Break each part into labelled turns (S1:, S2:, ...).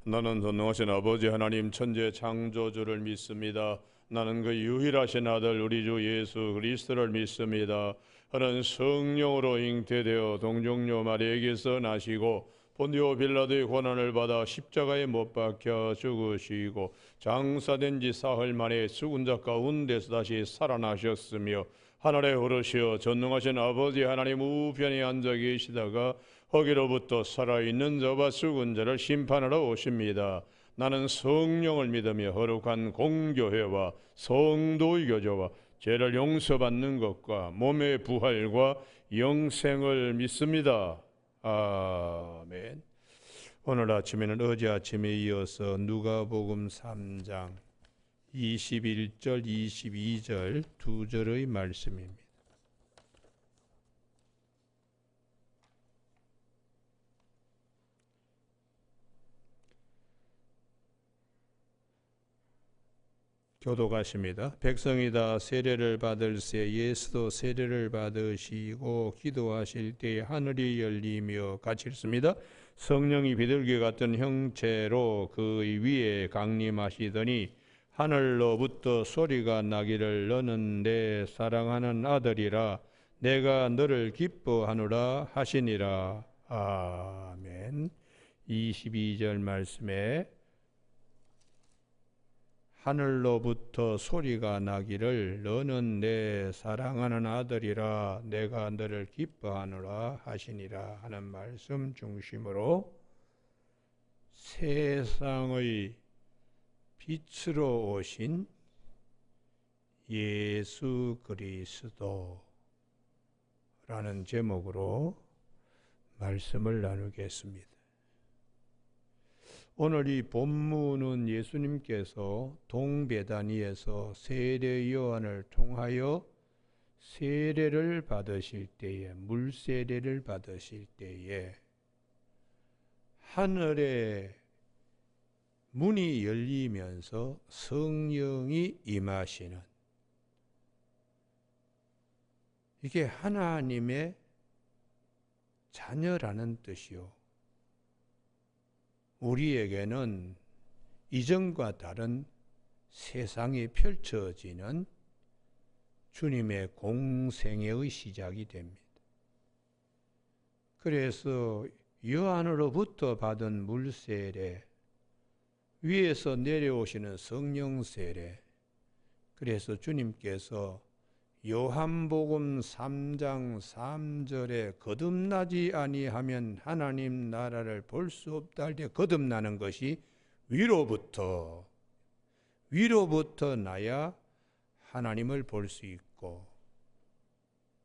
S1: 나는 전능하신 아버지 하나님 천재 창조주를 믿습니다. 나는 그 유일하신 아들 우리 주 예수 그리스도를 믿습니다. 그는 성령으로 잉태되어 동정녀 마리아에게서 나시고 본디오 빌라도의 고난을 받아 십자가에 못 박혀 죽으시고 장사된 지 사흘 만에 죽은 자 가운데서 다시 살아나셨으며 하늘에 오르시어 전능하신 아버지 하나님 우편에 앉아 계시다가 거기로부터 살아있는 자와 죽은 자를 심판하러 오십니다. 나는 성령을 믿으며 거룩한 공교회와 성도의 교제와 죄를 용서받는 것과 몸의 부활과 영생을 믿습니다. 아멘. 오늘 아침에는 어제 아침에 이어서 누가복음 3장 21절 22절 두 절의 말씀입니다. 교독하십니다. 백성이 다 세례를 받을새 예수도 세례를 받으시고 기도하실 때에 하늘이 열리며 같이 읽습니다. 성령이 비둘기 같은 형체로 그의 위에 강림하시더니 하늘로부터 소리가 나기를 너는 내 사랑하는 아들이라 내가 너를 기뻐하노라 하시니라. 아멘. 22절 말씀에 하늘로부터 소리가 나기를 너는 내 사랑하는 아들이라 내가 너를 기뻐하노라 하시니라 하는 말씀 중심으로 세상의 빛으로 오신 예수 그리스도라는 제목으로 말씀을 나누겠습니다. 오늘 이 본문은 예수님께서 동베다니에서 세례 요한을 통하여 세례를 받으실 때에 물세례를 받으실 때에 하늘의 문이 열리면서 성령이 임하시는 이게 하나님의 자녀라는 뜻이요. 우리에게는 이전과 다른 세상이 펼쳐지는 주님의 공생애의 시작이 됩니다. 그래서 요한으로부터 받은 물세례, 위에서 내려오시는 성령 세례, 그래서 주님께서 요한복음 3장 3절에 거듭나지 아니하면 하나님 나라를 볼 수 없다 할 때 거듭나는 것이 위로부터 나야 하나님을 볼 수 있고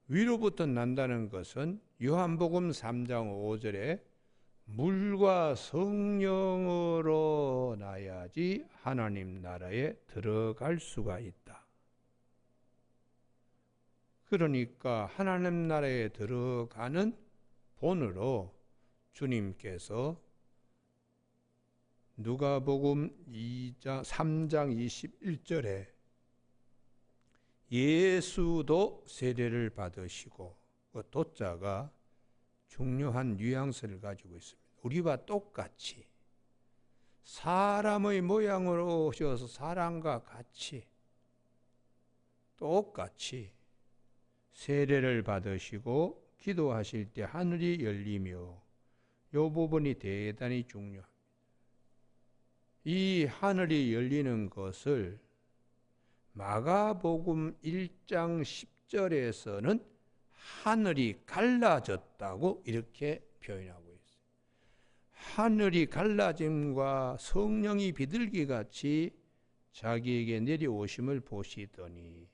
S1: 위로부터 난다는 것은 요한복음 3장 5절에 물과 성령으로 나야지 하나님 나라에 들어갈 수가 있다. 그러니까 하나님 나라에 들어가는 본으로 주님께서 누가복음 3장 21절에 예수도 세례를 받으시고 그 도자가 중요한 뉘앙스를 가지고 있습니다. 우리와 똑같이 사람의 모양으로 오셔서 사람과 같이 똑같이 세례를 받으시고 기도하실 때 하늘이 열리며 이 부분이 대단히 중요합니다. 이 하늘이 열리는 것을 마가복음 1장 10절에서는 하늘이 갈라졌다고 이렇게 표현하고 있어요. 하늘이 갈라짐과 성령이 비둘기같이 자기에게 내려오심을 보시더니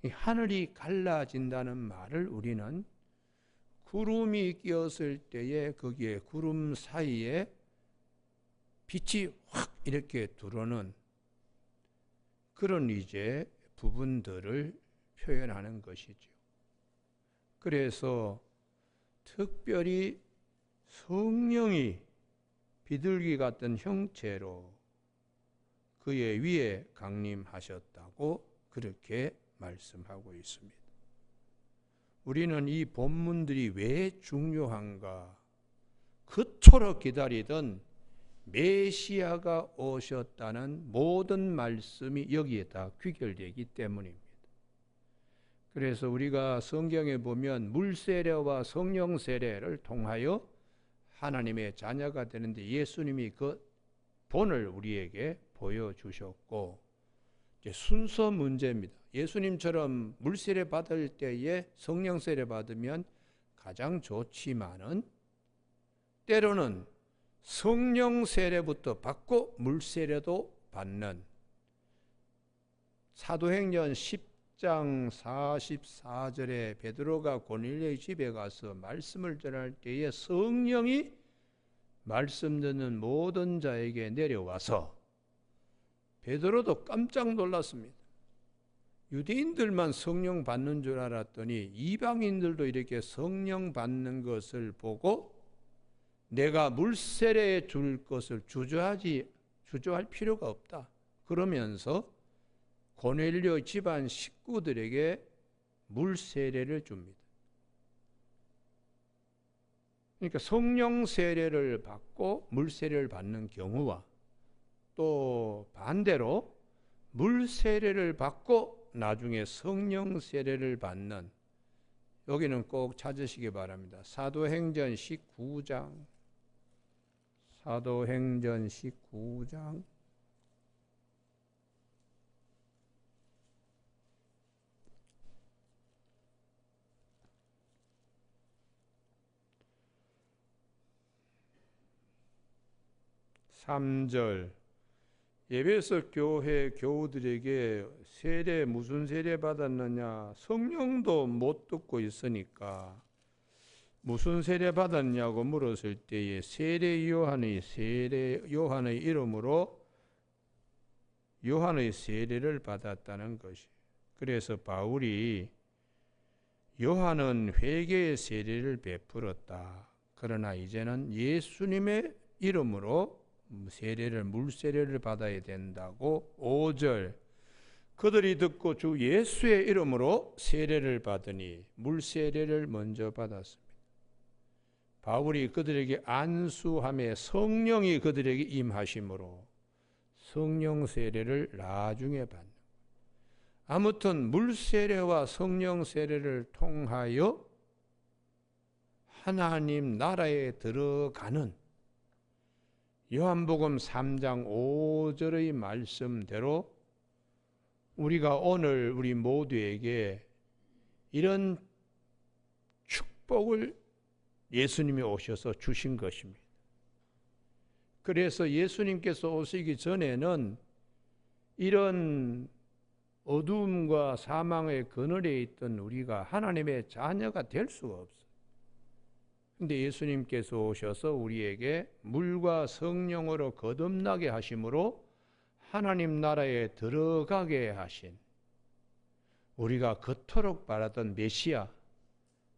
S1: 이 하늘이 갈라진다는 말을 우리는 구름이 끼었을 때에 거기에 구름 사이에 빛이 확 이렇게 들어오는 그런 이제 부분들을 표현하는 것이죠. 그래서 특별히 성령이 비둘기 같은 형체로 그의 위에 강림하셨다고 그렇게 말씀하고 있습니다. 우리는 이 본문들이 왜 중요한가? 그토록 기다리던
S2: 메시아가 오셨다는 모든 말씀이 여기에 다 귀결되기 때문입니다. 그래서 우리가 성경에 보면 물세례와 성령 세례를 통하여 하나님의 자녀가 되는데 예수님이 그 본을 우리에게 보여주셨고, 이제 순서 문제입니다. 예수님처럼 물세례 받을 때에 성령 세례 받으면 가장 좋지만은 때로는 성령 세례부터 받고 물세례도 받는, 사도행전 10장 44절에 베드로가 고넬료의 집에 가서 말씀을 전할 때에 성령이 말씀 듣는 모든 자에게 내려와서 베드로도 깜짝 놀랐습니다. 유대인들만 성령 받는 줄 알았더니 이방인들도 이렇게 성령 받는 것을 보고 내가 물세례 줄 것을 주저할 필요가 없다. 그러면서 고넬료 집안 식구들에게 물세례를 줍니다. 그러니까 성령 세례를 받고 물세례를 받는 경우와 또 반대로 물세례를 받고 나중에 성령 세례를 받는, 여기는 꼭 찾으시기 바랍니다. 사도행전 19장 3절, 에베소 교회 교우들에게 세례 무슨 세례 받았느냐, 성령도 못 듣고 있으니까 무슨 세례 받았냐고 물었을 때에 세례 요한의 이름으로 요한의 세례를 받았다는 것이. 그래서 바울이 요한은 회개의 세례를 베풀었다. 그러나 이제는 예수님의 이름으로 세례를 물세례를 받아야 된다고. 5절, 그들이 듣고 주 예수의 이름으로 세례를 받으니 물세례를 먼저 받았습니다. 바울이 그들에게 안수함에 성령이 그들에게 임하심으로 성령 세례를 나중에 받는. 아무튼 물세례와 성령 세례를 통하여 하나님 나라에 들어가는 요한복음 3장 5절의 말씀대로 우리가 오늘 우리 모두에게 이런 축복을 예수님이 오셔서 주신 것입니다. 그래서 예수님께서 오시기 전에는 이런 어두움과 사망의 그늘에 있던 우리가 하나님의 자녀가 될 수가 없어요. 그런데 예수님께서 오셔서 우리에게 물과 성령으로 거듭나게 하심으로 하나님 나라에 들어가게 하신, 우리가 그토록 바라던 메시아,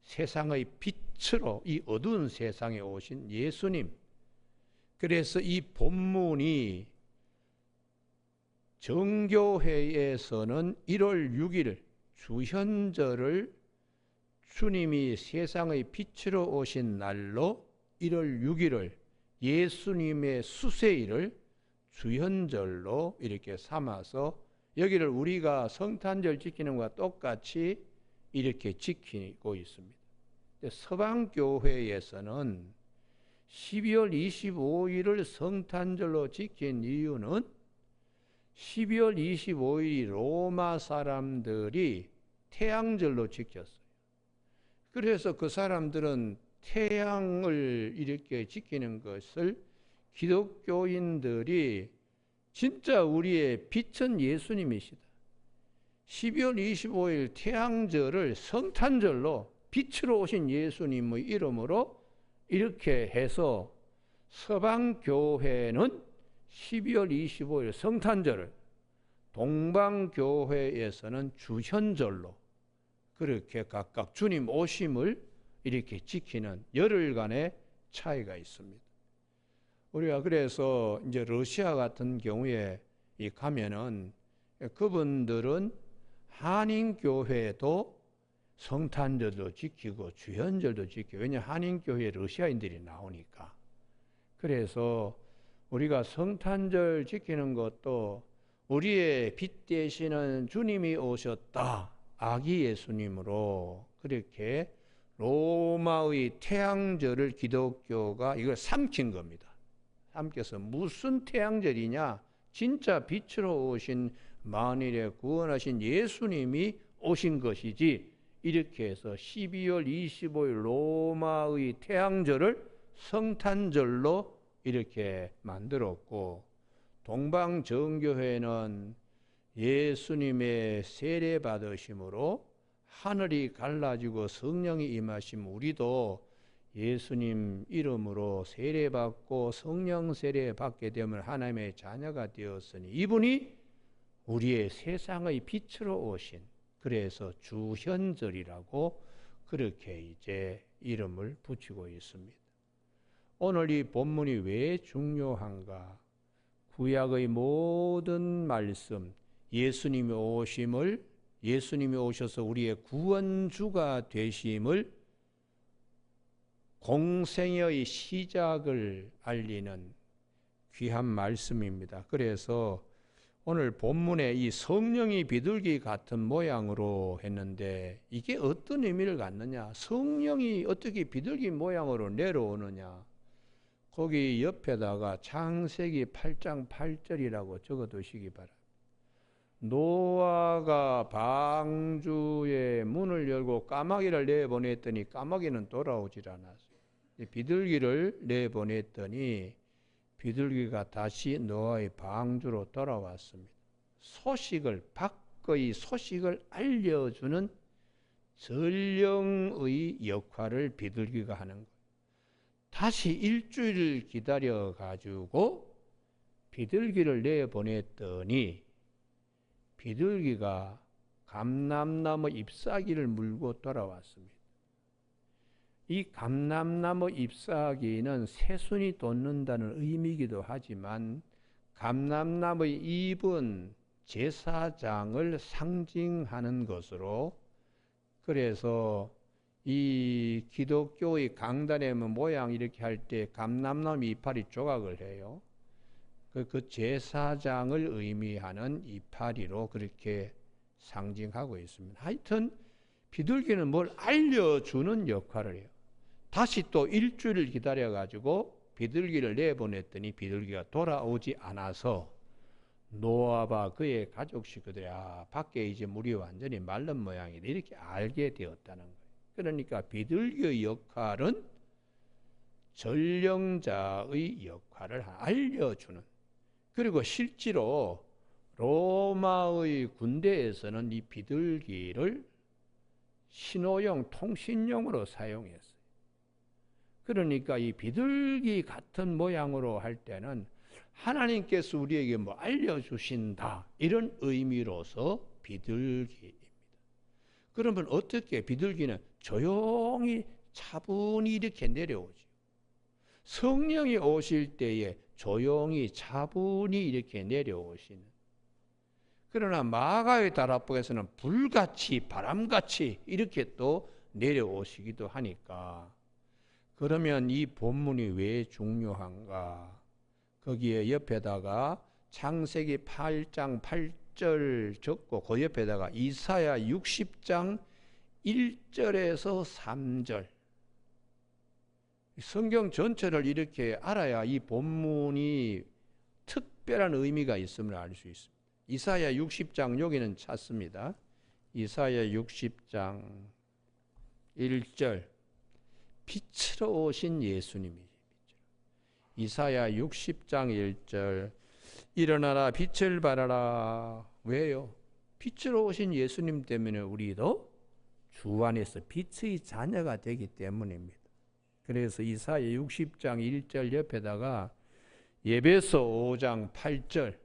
S2: 세상의 빛으로 이 어두운 세상에 오신 예수님. 그래서 이 본문이 정교회에서는 1월 6일 주현절을 주님이 세상의 빛으로 오신 날로 1월 6일을 예수님의 수세일을 주현절로 이렇게 삼아서 여기를 우리가 성탄절 지키는 것과 똑같이 이렇게 지키고 있습니다. 서방교회에서는 12월 25일을 성탄절로 지킨 이유는 12월 25일이 로마 사람들이 태양절로 지켰어요. 그래서 그 사람들은 태양을 이렇게 지키는 것을 기독교인들이 진짜 우리의 빛은 예수님이시다. 12월 25일 태양절을 성탄절로 빛으로 오신 예수님의 이름으로 이렇게 해서 서방교회는 12월 25일 성탄절을, 동방교회에서는 주현절로 그렇게 각각 주님 오심을 이렇게 지키는 열흘간의 차이가 있습니다. 우리가 그래서 이제 러시아 같은 경우에 가면은 그분들은 한인교회도 성탄절도 지키고 주현절도 지키고, 왜냐하면 한인교회에 러시아인들이 나오니까. 그래서 우리가 성탄절 지키는 것도 우리의 빛 되시는 주님이 오셨다. 아기 예수님으로 그렇게 로마의 태양절을 기독교가 이걸 삼킨 겁니다. 삼켜서 무슨 태양절이냐? 진짜 빛으로 오신 만일에 구원하신 예수님이 오신 것이지, 이렇게 해서 12월 25일 로마의 태양절을 성탄절로 이렇게 만들었고, 동방정교회는 예수님의 세례 받으심으로 하늘이 갈라지고 성령이 임하심, 우리도 예수님 이름으로 세례 받고 성령 세례 받게 되면 하나님의 자녀가 되었으니 이분이 우리의 세상의 빛으로 오신, 그래서 주현절이라고 그렇게 이제 이름을 붙이고 있습니다. 오늘 이 본문이 왜 중요한가? 구약의 모든 말씀, 예수님이 오심을, 예수님이 오셔서 우리의 구원주가 되심을, 공생의 시작을 알리는 귀한 말씀입니다. 그래서 오늘 본문에 이 성령이 비둘기 같은 모양으로 했는데 이게 어떤 의미를 갖느냐? 성령이 어떻게 비둘기 모양으로 내려오느냐? 거기 옆에다가 창세기 8장 8절이라고 적어두시기 바랍니다. 노아가 방주의 문을 열고 까마귀를 내보냈더니 까마귀는 돌아오질 않았어요. 비둘기를 내보냈더니 비둘기가 다시 노아의 방주로 돌아왔습니다. 소식을, 밖의 소식을 알려주는 전령의 역할을 비둘기가 하는 거예요. 다시 일주일을 기다려 가지고 비둘기를 내보냈더니 비둘기가 감람나무 잎사귀를 물고 돌아왔습니다. 이 감람나무 잎사귀는 새순이 돋는다는 의미이기도 하지만 감람나무의 잎은 제사장을 상징하는 것으로, 그래서 이 기독교의 강단의 모양 이렇게 할 때 감람나무 이파리 조각을 해요. 그 제사장을 의미하는 이파리로 그렇게 상징하고 있습니다. 하여튼 비둘기는 뭘 알려주는 역할을 해요. 다시 또 일주일을 기다려가지고 비둘기를 내보냈더니 비둘기가 돌아오지 않아서 노아와 그의 가족 식구들이 밖에 이제 물이 완전히 마른 모양이다 이렇게 알게 되었다는 거예요. 그러니까 비둘기의 역할은 전령자의 역할을 알려주는, 그리고 실제로 로마의 군대에서는 이 비둘기를 신호용, 통신용으로 사용했어요. 그러니까 이 비둘기 같은 모양으로 할 때는 하나님께서 우리에게 뭐 알려주신다 이런 의미로서 비둘기입니다. 그러면 어떻게 비둘기는 조용히 차분히 이렇게 내려오죠. 성령이 오실 때에 조용히 차분히 이렇게 내려오시는, 그러나 마가의 다락방에서는 불같이 바람같이 이렇게 또 내려오시기도 하니까, 그러면 이 본문이 왜 중요한가? 거기에 옆에다가 창세기 8장 8절 적고 그 옆에다가 이사야 60장 1절에서 3절, 성경 전체를 이렇게 알아야 이 본문이 특별한 의미가 있음을 알 수 있습니다. 이사야 60장 여기는 찾습니다. 이사야 60장 1절, 빛으로 오신 예수님이, 이사야 60장 1절, 일어나라 빛을 발하라. 왜요? 빛으로 오신 예수님 때문에 우리도 주 안에서 빛의 자녀가 되기 때문입니다. 그래서 이사야 60장 1절 옆에다가 에베소 5장 8절,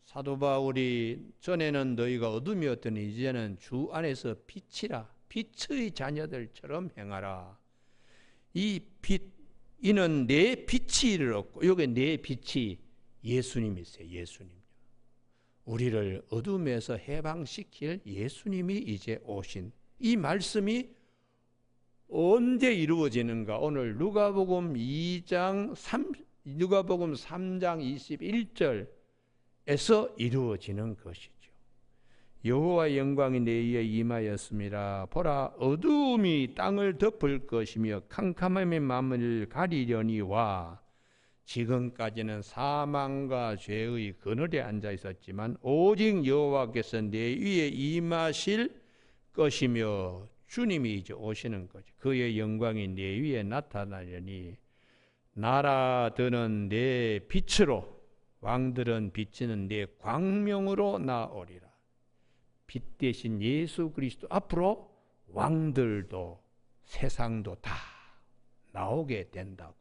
S2: 사도 바울이 전에는 너희가 어둠이었더니 이제는 주 안에서 빛이라, 빛의 자녀들처럼 행하라. 이 빛, 이는 내 빛이 이르렀고, 여기 내 빛이 예수님이세요. 예수님. 우리를 어둠에서 해방시킬 예수님이 이제 오신, 이 말씀이 언제 이루어지는가? 오늘 누가복음 2장 누가복음 3장 21절에서 이루어지는 것이죠. 여호와의 영광이 내 위에 임하였습니다. 보라, 어두움이 땅을 덮을 것이며 캄캄함이 마음을 가리려니와 지금까지는 사망과 죄의 그늘에 앉아 있었지만 오직 여호와께서 내 위에 임하실 것이며 주님이 이제 오시는 거죠. 그의 영광이 내 위에 나타나려니 나라들은 내 빛으로, 왕들은 비치는 내 광명으로 나오리라. 빛 대신 예수 그리스도 앞으로 왕들도 세상도 다 나오게 된다고.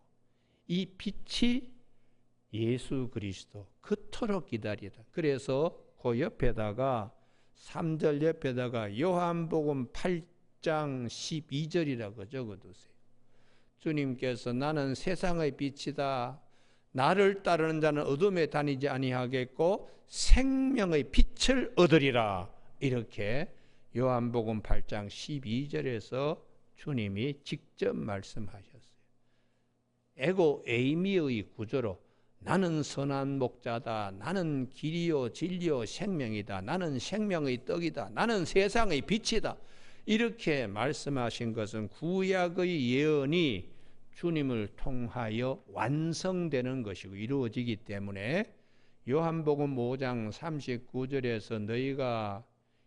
S2: 이 빛이 예수 그리스도, 그토록 기다리다. 그래서 그 옆에다가 3절 옆에다가 요한복음 8장 12절이라고 적어두세요. 주님께서 나는 세상의 빛이다. 나를 따르는 자는 어둠에 다니지 아니하겠고 생명의 빛을 얻으리라. 이렇게 요한복음 8장 12절에서 주님이 직접 말씀하셨어요. 에고 에이미의 구조로 나는 선한 목자다. 나는 길이요 진리요 생명이다. 나는 생명의 떡이다. 나는 세상의 빛이다. 이렇게 말씀하신 것은 구약의 예언이 주님을 통하여 완성되는 것이고 이루어지기 때문에 요한복음 5장 39절에서 너희가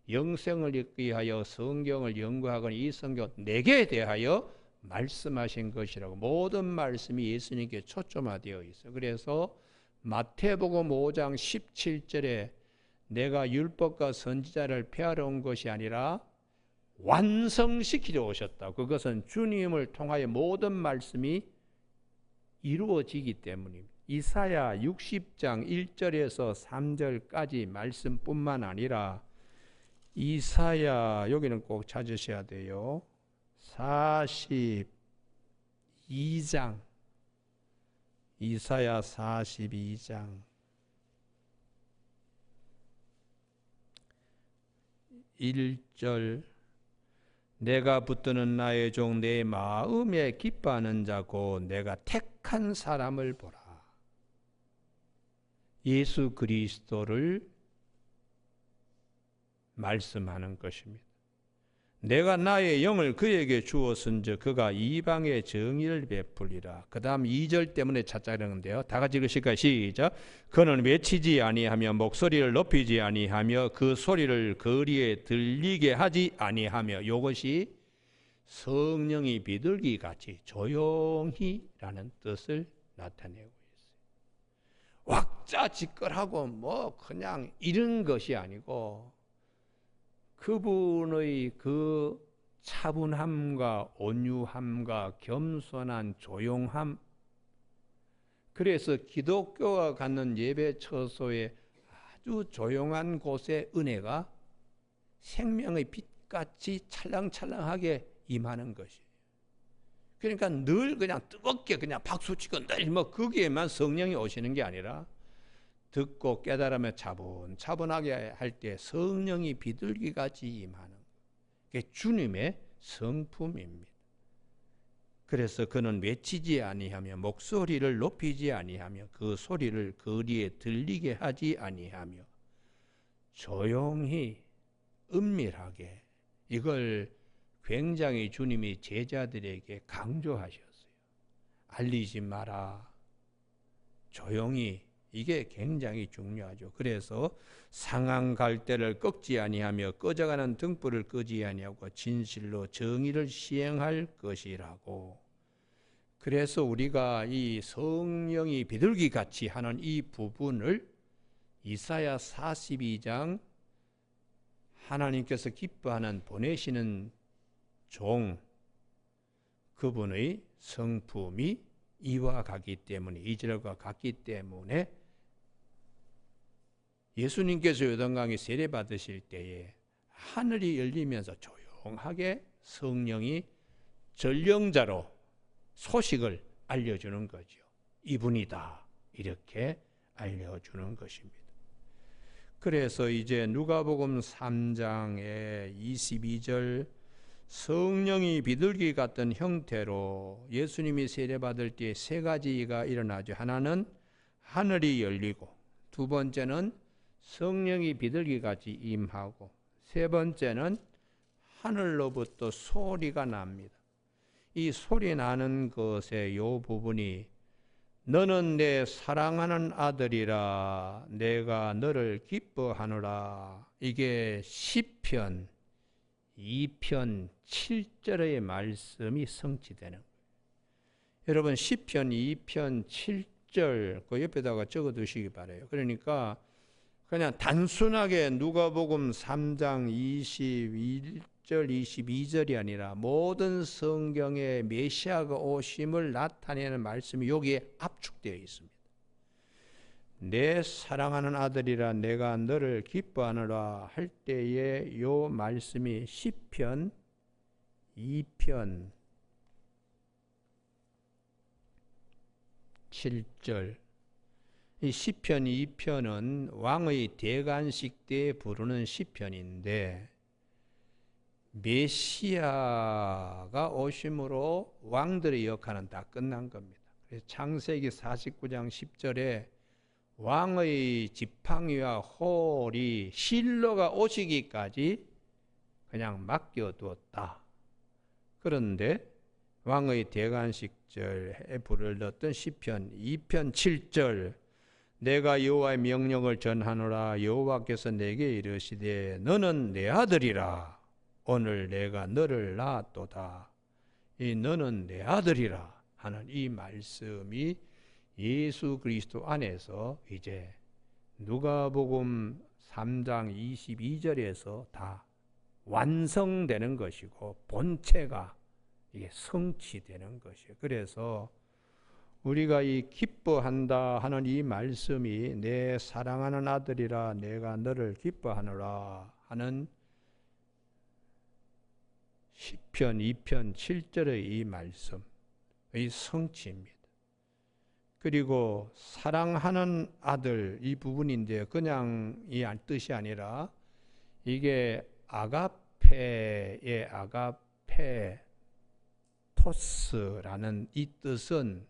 S2: 영생을 얻기 위하여 성경을 연구하거니 이 성경 내게 대하여 말씀하신 것이라고. 모든 말씀이 예수님께 초점화되어 있어요. 그래서 마태복음 5장 17절에 내가 율법과 선지자를 폐하러 온 것이 아니라 완성시키려 오셨다. 그것은 주님을 통하여 모든 말씀이 이루어지기 때문입니다. 이사야 60장 1절에서 3절까지 말씀뿐만 아니라 이사야, 여기는 꼭 찾으셔야 돼요. 42장, 이사야 42장 1절, 내가 붙드는 나의 종 내 마음에 기뻐하는 자고 내가 택한 사람을 보라. 예수 그리스도를 말씀하는 것입니다. 내가 나의 영을 그에게 주었은즉 그가 이방의 정의를 베풀리라. 그 다음 2절 때문에 찾자는데요. 다 같이 읽으실까요? 시작. 그는 외치지 아니하며 목소리를 높이지 아니하며 그 소리를 거리에 들리게 하지 아니하며. 이것이 성령이 비둘기 같이 조용히 라는 뜻을 나타내고 있어요. 왁자지껄하고 뭐 그냥 이런 것이 아니고 그분의 그 차분함과 온유함과 겸손한 조용함. 그래서 기독교가 갖는 예배 처소에 아주 조용한 곳에 은혜가 생명의 빛같이 찰랑찰랑하게 임하는 것이에요. 그러니까 늘 그냥 뜨겁게 그냥 박수치고 늘 뭐 거기에만 성령이 오시는 게 아니라 듣고 깨달으며 차분하게 할 때 성령이 비둘기같이 임하는 게 주님의 성품입니다. 그래서 그는 외치지 아니하며 목소리를 높이지 아니하며 그 소리를 거리에 들리게 하지 아니하며 조용히 은밀하게, 이걸 굉장히 주님이 제자들에게 강조하셨어요. 알리지 마라. 조용히. 이게 굉장히 중요하죠. 그래서 상한 갈대를 꺾지 아니하며 꺼져가는 등불을 끄지 아니하고 진실로 정의를 시행할 것이라고. 그래서 우리가 이 성령이 비둘기 같이 하는 이 부분을 이사야 42장 하나님께서 기뻐하는 보내시는 종, 그분의 성품이 이와 같기 때문에, 이절과 같기 때문에 예수님께서 요단강에 세례 받으실 때에 하늘이 열리면서 조용하게 성령이 전령자로 소식을 알려주는 거죠. 이분이다. 이렇게 알려주는 것입니다. 그래서 이제 누가복음 3장의 22절 성령이 비둘기 같은 형태로 예수님이 세례받을 때 세 가지가 일어나죠. 하나는 하늘이 열리고, 두 번째는 성령이 비둘기같이 임하고, 세 번째는 하늘로부터 소리가 납니다. 이 소리 나는 것의 요 부분이 너는 내 사랑하는 아들이라 내가 너를 기뻐하노라. 이게 시편 2편 7절의 말씀이 성취되는 거예요. 여러분 시편 2편 7절 그 옆에다가 적어 두시기 바라요. 그러니까 그냥 단순하게 누가복음 3장 21절 22절이 아니라 모든 성경의 메시아가 오심을 나타내는 말씀이 여기에 압축되어 있습니다. 내 사랑하는 아들이라 내가 너를 기뻐하노라 할 때에 요 말씀이 시편 2편 7절. 이 시편 2편은 왕의 대관식 때 부르는 시편인데 메시아가 오심으로 왕들의 역할은 다 끝난 겁니다. 그래서 창세기 49장 10절에 왕의 지팡이와 홀이 실로가 오시기까지 그냥 맡겨두었다. 그런데 왕의 대관식절에 불을 넣었던 시편 2편 7절 내가 여호와의 명령을 전하노라 여호와께서 내게 이르시되 너는 내 아들이라 오늘 내가 너를 낳았도다. 이 너는 내 아들이라 하는 이 말씀이 예수 그리스도 안에서 이제 누가복음 3장 22절에서 다 완성되는 것이고 본체가 이게 성취되는 것이에요. 그래서 우리가 이 기뻐한다 하는 이 말씀이 내 사랑하는 아들이라 내가 너를 기뻐하노라 하는 시편 2편 7절의 이 말씀의 성취입니다. 그리고 사랑하는 아들 이 부분인데 그냥 이 뜻이 아니라 이게 아가페의 아가페토스라는 이 뜻은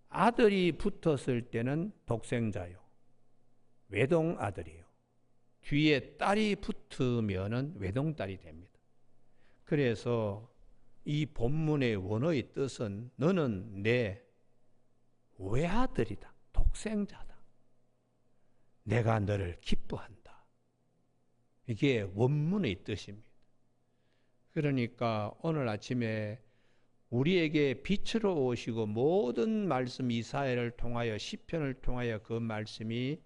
S2: 아들이 붙었을 때는 독생자요. 외동아들이요. 뒤에 딸이 붙으면은 외동딸이 됩니다. 그래서 이 본문의 원어의 뜻은 너는 내 외아들이다. 독생자다. 내가 너를 기뻐한다. 이게 원문의 뜻입니다. 그러니까 오늘 아침에 우리에게 빛으로 오시고 모든 말씀 이사야를 통하여 시편을 통하여 그 말씀이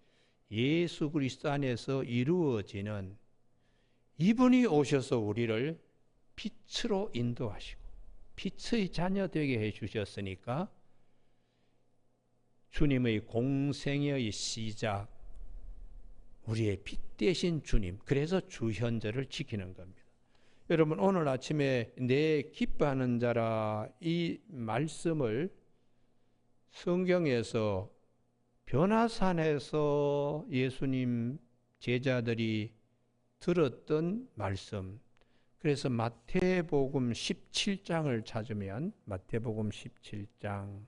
S2: 예수 그리스도 안에서 이루어지는 이분이 오셔서 우리를 빛으로 인도하시고 빛의 자녀 되게 해주셨으니까 주님의 공생의 시작 우리의 빛 되신 주님 그래서 주현절을 지키는 겁니다. 여러분 오늘 아침에 내 기뻐하는 자라 이 말씀을 성경에서 변화산에서 예수님 제자들이 들었던 말씀 그래서 마태복음 17장을 찾으면 마태복음 17장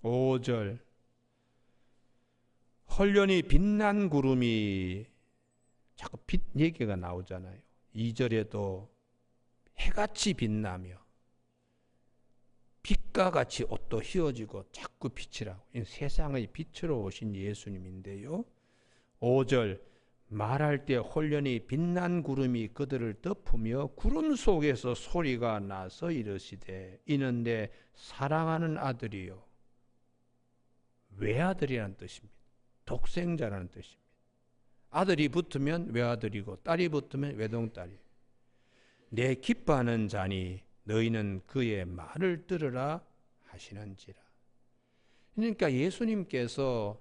S2: 5절 헐련히 빛난 구름이 자꾸 빛 얘기가 나오잖아요. 2절에도 해같이 빛나며 빛과 같이 옷도 휘어지고 자꾸 빛이라고 세상의 빛으로 오신 예수님인데요. 5절 말할 때 홀련히 빛난 구름이 그들을 덮으며 구름 속에서 소리가 나서 이르시되 이는 내 사랑하는 아들이요. 외아들이라는 뜻입니다. 독생자라는 뜻입니다. 아들이 붙으면 외아들이고 딸이 붙으면 외동딸이에요. 내 기뻐하는 자니 너희는 그의 말을 들으라 하시는지라. 그러니까 예수님께서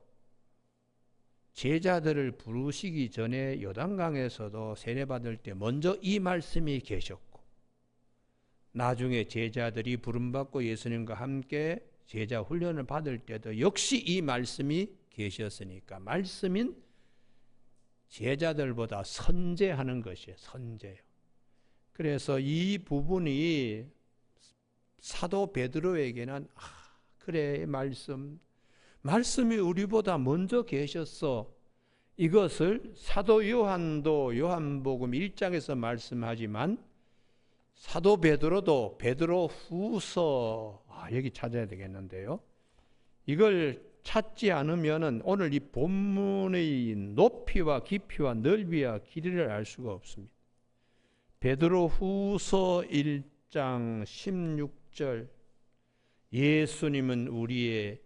S2: 제자들을 부르시기 전에 요단강에서도 세례받을 때 먼저 이 말씀이 계셨고 나중에 제자들이 부름받고 예수님과 함께 제자 훈련을 받을 때도 역시 이 말씀이 계셨으니까 말씀인 제자들보다 선제하는 것이에요. 선제요. 그래서 이 부분이 사도 베드로에게는 그래 말씀이 우리보다 먼저 계셨어. 이것을 사도 요한도 요한복음 1장에서 말씀하지만 사도 베드로도 베드로 후서 여기 찾아야 되겠는데요. 이걸 찾지 않으면 오늘 이 본문의 높이와 깊이와 넓이와 길이를 알 수가 없습니다. 베드로 후서 1장 16절 예수님은 우리의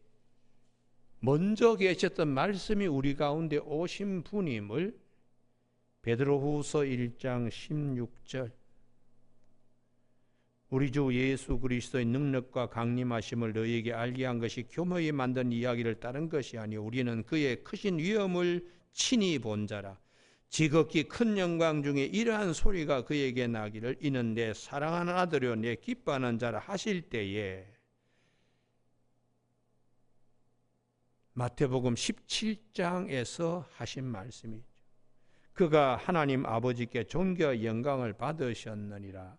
S2: 먼저 계셨던 말씀이 우리 가운데 오신 분임을 베드로 후서 1장 16절 우리 주 예수 그리스도의 능력과 강림하심을 너희에게 알게 한 것이 교묘히 만든 이야기를 따른 것이 아니요 우리는 그의 크신 위엄을 친히 본 자라. 지극히 큰 영광 중에 이러한 소리가 그에게 나기를 이는 내 사랑하는 아들이요 내 기뻐하는 자라 하실 때에 마태복음 17장에서 하신 말씀이죠. 그가 하나님 아버지께 존귀와 영광을 받으셨느니라.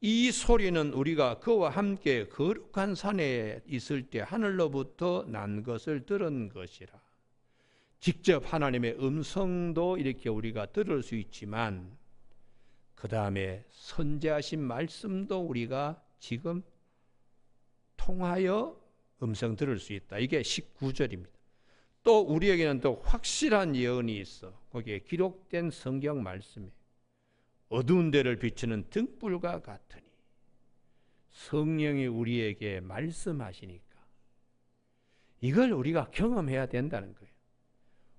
S2: 이 소리는 우리가 그와 함께 거룩한 산에 있을 때 하늘로부터 난 것을 들은 것이라. 직접 하나님의 음성도 이렇게 우리가 들을 수 있지만 그 다음에 선제하신 말씀도 우리가 지금 통하여 음성 들을 수 있다. 이게 19절입니다. 또 우리에게는 또 확실한 예언이 있어. 거기에 기록된 성경 말씀이에요. 어두운 데를 비추는 등불과 같으니 성령이 우리에게 말씀하시니까 이걸 우리가 경험해야 된다는 거예요.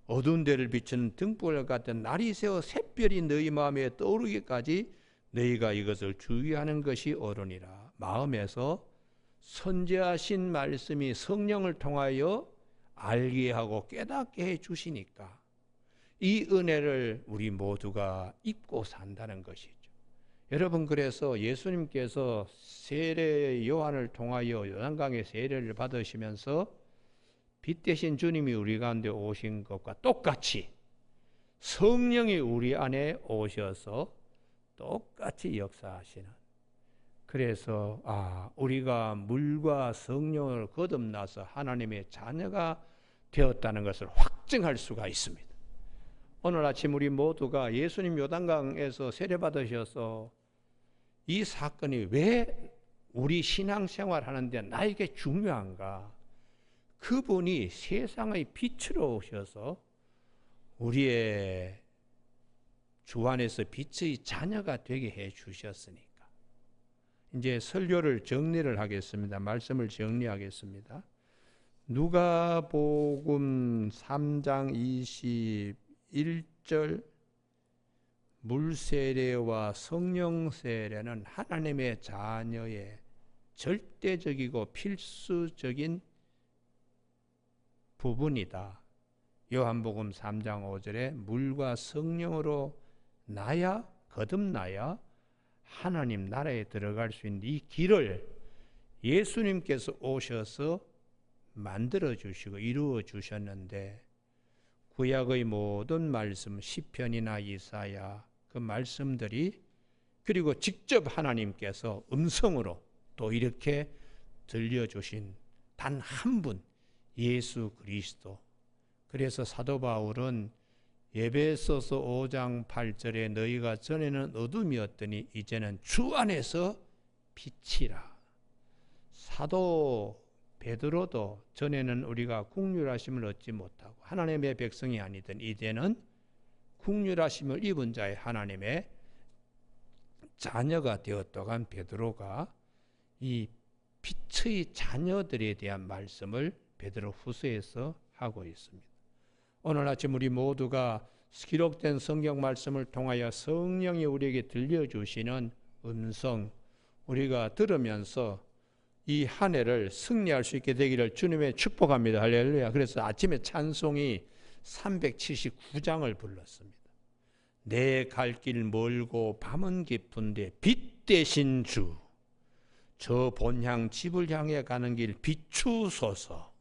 S2: 어두운 데를 비추는 등불과 같은 날이 새어 샛별이 너희 마음에 떠오르기까지 너희가 이것을 주의하는 것이 옳으니라. 마음에서 선제하신 말씀이 성령을 통하여 알게 하고 깨닫게 해 주시니까 이 은혜를 우리 모두가 입고 산다는 것이죠. 여러분, 그래서 예수님께서 세례 요한을 통하여 요단강의 세례를 받으시면서 빛 대신 주님이 우리 가운데 오신 것과 똑같이 성령이 우리 안에 오셔서 똑같이 역사하시는, 그래서 우리가 물과 성령을 거듭나서 하나님의 자녀가 되었다는 것을 확증할 수가 있습니다. 오늘 아침 우리 모두가 예수님 요단강에서 세례받으셔서 이 사건이 왜 우리 신앙생활 하는데 나에게 중요한가? 그분이 세상의 빛으로 오셔서 우리의 주 안에서 빛의 자녀가 되게 해 주셨으니까. 이제 설교를 정리를 하겠습니다. 말씀을 정리하겠습니다. 누가복음 3장 21절 물세례와 성령세례는 하나님의 자녀의 절대적이고 필수적인 부분이다. 요한복음 3장 5절에 물과 성령으로 거듭나야 하나님 나라에 들어갈 수 있는 이 길을 예수님께서 오셔서 만들어 주시고 이루어 주셨는데, 구약의 모든 말씀, 시편이나 이사야 그 말씀들이, 그리고 직접 하나님께서 음성으로 또 이렇게 들려주신 단 한 분, 예수 그리스도. 그래서 사도 바울은 에베소서 5장 8절에 너희가 전에는 어둠이었더니 이제는 주 안에서 빛이라. 사도 베드로도 전에는 우리가 국률하심을 얻지 못하고 하나님의 백성이 아니던 이제는 국률하심을 입은 자의 하나님의 자녀가 되었다고 한 베드로가 이 빛의 자녀들에 대한 말씀을 베드로 후서에서 하고 있습니다. 오늘 아침 우리 모두가 기록된 성경 말씀을 통하여 성령이 우리에게 들려주시는 음성, 우리가 들으면서 이 한 해를 승리할 수 있게 되기를 주님의 축복합니다. 할렐루야. 그래서 아침에 찬송이 379장을 불렀습니다. 내 갈 길 멀고 밤은 깊은데 빛 대신 주, 저 본향 집을 향해 가는 길 비추소서.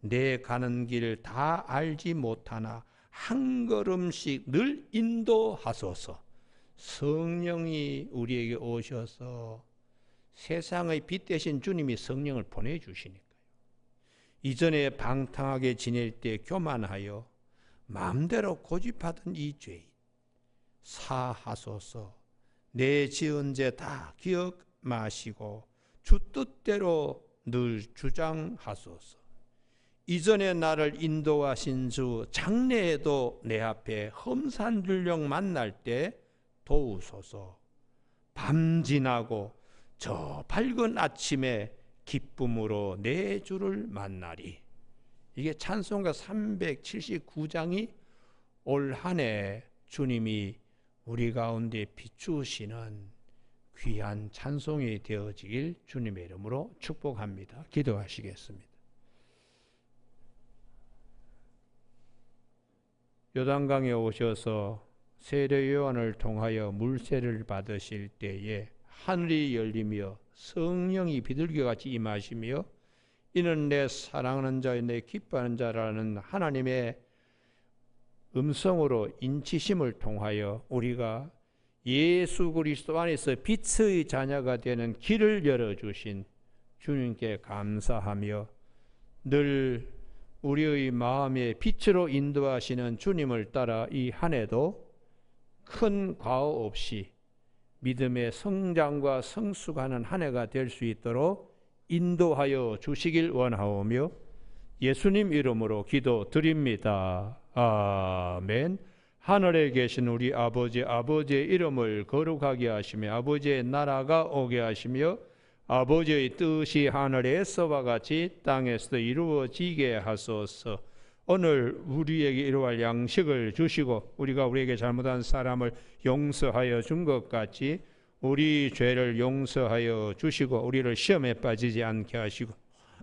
S2: 내 가는 길 다 알지 못하나 한 걸음씩 늘 인도하소서. 성령이 우리에게 오셔서 세상의 빛 대신 주님이 성령을 보내주시니까요. 이전에 방탕하게 지낼 때 교만하여 마음대로 고집하던 이 죄인 사하소서. 내 지은 죄 다 기억 마시고 주 뜻대로 늘 주장하소서. 이전에 나를 인도하신 주 장래에도 내 앞에 험산불령 만날 때 도우소서. 밤 지나고 저 밝은 아침에 기쁨으로 내 주를 만나리. 이게 찬송가 379장이 올 한 해 주님이 우리 가운데 비추시는 귀한 찬송이 되어지길 주님의 이름으로 축복합니다. 기도하시겠습니다. 요단강에 오셔서 세례 요한을 통하여 물세를 받으실 때에 하늘이 열리며 성령이 비둘기같이 임하시며 이는 내 사랑하는 자여 내 기뻐하는 자라는 하나님의 음성으로 인치심을 통하여 우리가 예수 그리스도 안에서 빛의 자녀가 되는 길을 열어주신 주님께 감사하며 늘 우리의 마음의 빛으로 인도하시는 주님을 따라 이 한 해도 큰 과오 없이 믿음의 성장과 성숙하는 한 해가 될 수 있도록 인도하여 주시길 원하오며 예수님 이름으로 기도드립니다. 아멘. 하늘에 계신 우리 아버지, 아버지의 이름을 거룩하게 하시며 아버지의 나라가 오게 하시며 아버지의 뜻이 하늘에서와 같이 땅에서도 이루어지게 하소서. 오늘 우리에게 이루어갈 양식을 주시고 우리가 우리에게 잘못한 사람을 용서하여 준 것 같이 우리 죄를 용서하여 주시고 우리를 시험에 빠지지 않게 하시고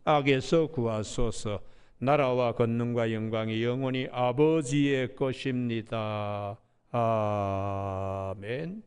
S2: 악에서 구하소서. 나라와 권능과 영광이 영원히 아버지의 것입니다. 아멘.